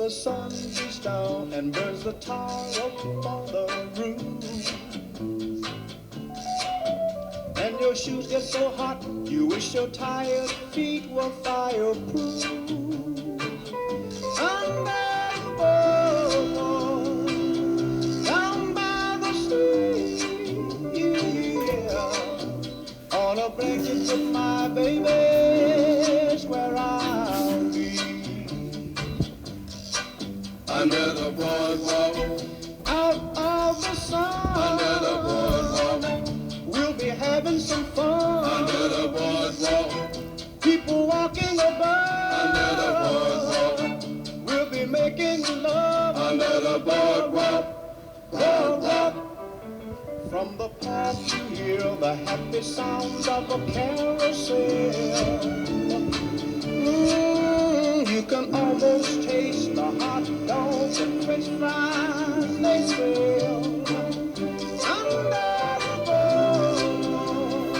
the sun beats down and burns the tar up on the roof. And your shoes get so hot, you wish your tired feet were fireproof. Under the boardwalk, down by the sea, yeah. On a blanket with my baby's where I'll be. Under the boardwalk, out of the sun. Under the boardwalk, we'll be having some fun. Under the boardwalk, people walking above. Under the boardwalk, we'll be making love. Under the boardwalk, boardwalk. From the park you hear the happy sounds of a carousel. You can almost taste the hot dogs and french fries they sell. Under the boardwalk,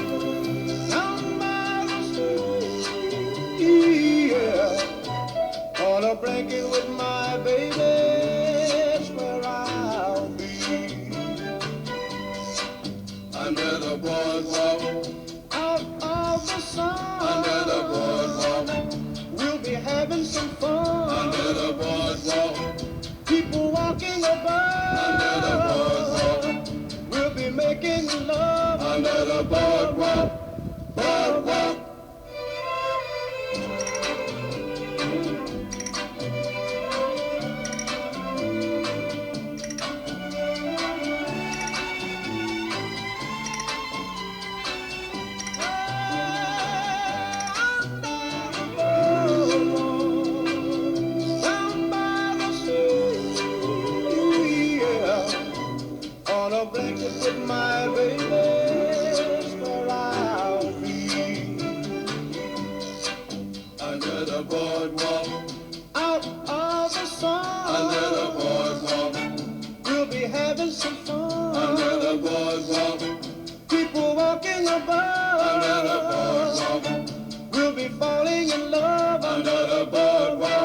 down by the sea, yeah. On a blanket with my baby's where I'll be. Under the boardwalk, out of the sun. Under the boardwalk, we'll be having some fun. Under the boardwalk, people walking above. Under the boardwalk, we'll be making love. Under the boardwalk, boardwalk. With my baby's where I'll be. Under the boardwalk, out of the sun. Under the boardwalk, we'll be having some fun. Under the boardwalk, people walking above. Under the boardwalk, we'll be falling in love. Under the boardwalk.